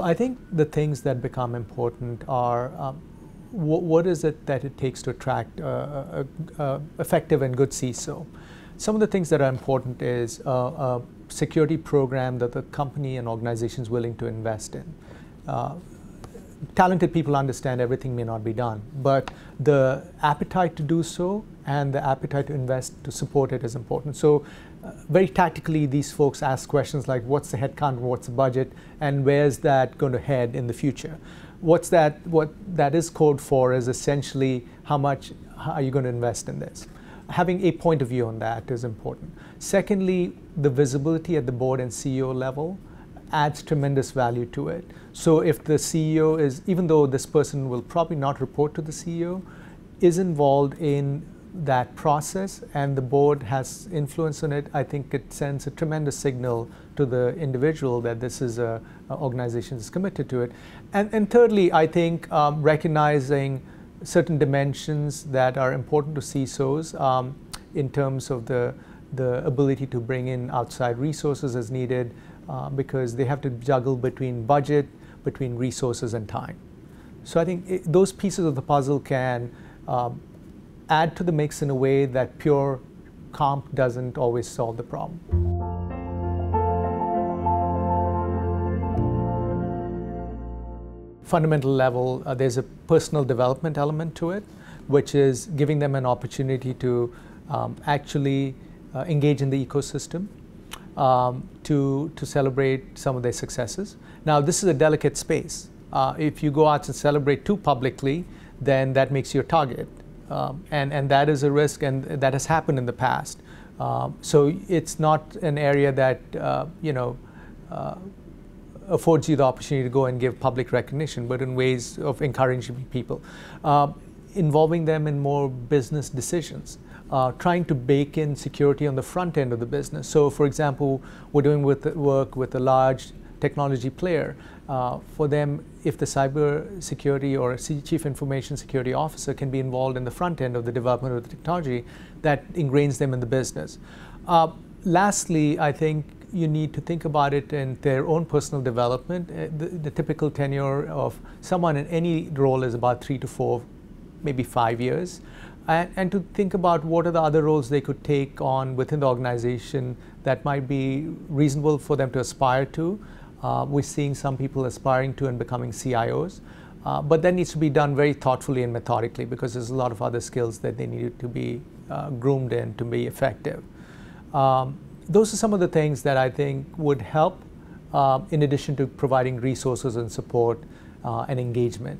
I think the things that become important are what is it that it takes to attract effective and good CISO. Some of the things that are important is a security program that the company and organization is willing to invest in. Talented people understand everything may not be done, but the appetite to do so and the appetite to invest to support it is important. So very tactically, these folks ask questions like, what's the headcount, what's the budget, and where's that going to head in the future? What that is code for is essentially how much are you going to invest in this? Having a point of view on that is important. Secondly, the visibility at the board and CEO level adds tremendous value to it. So if the CEO is, even though this person will probably not report to the CEO, is involved in that process and the board has influence on it, I think it sends a tremendous signal to the individual that this is an organization that's committed to it. And thirdly, I think recognizing certain dimensions that are important to CISOs in terms of the ability to bring in outside resources as needed, because they have to juggle between budget, between resources and time. So I think those pieces of the puzzle can add to the mix in a way that pure comp doesn't always solve the problem. Fundamental level, there's a personal development element to it, which is giving them an opportunity to actually engage in the ecosystem, to celebrate some of their successes. Now, this is a delicate space. If you go out and celebrate too publicly, then that makes you a target. And that is a risk, and that has happened in the past. So it's not an area that affords you the opportunity to go and give public recognition, but in ways of encouraging people, involving them in more business decisions, trying to bake in security on the front end of the business. So, for example, we're doing work with a large technology player. For them, if the cyber security or chief information security officer can be involved in the front end of the development of the technology, that ingrains them in the business. Lastly, I think you need to think about it in their own personal development. The typical tenure of someone in any role is about 3 to 4, maybe 5 years. And to think about what are the other roles they could take on within the organization that might be reasonable for them to aspire to. We're seeing some people aspiring to and becoming CIOs, but that needs to be done very thoughtfully and methodically, because there's a lot of other skills that they need to be groomed in to be effective. Those are some of the things that I think would help, in addition to providing resources and support and engagement.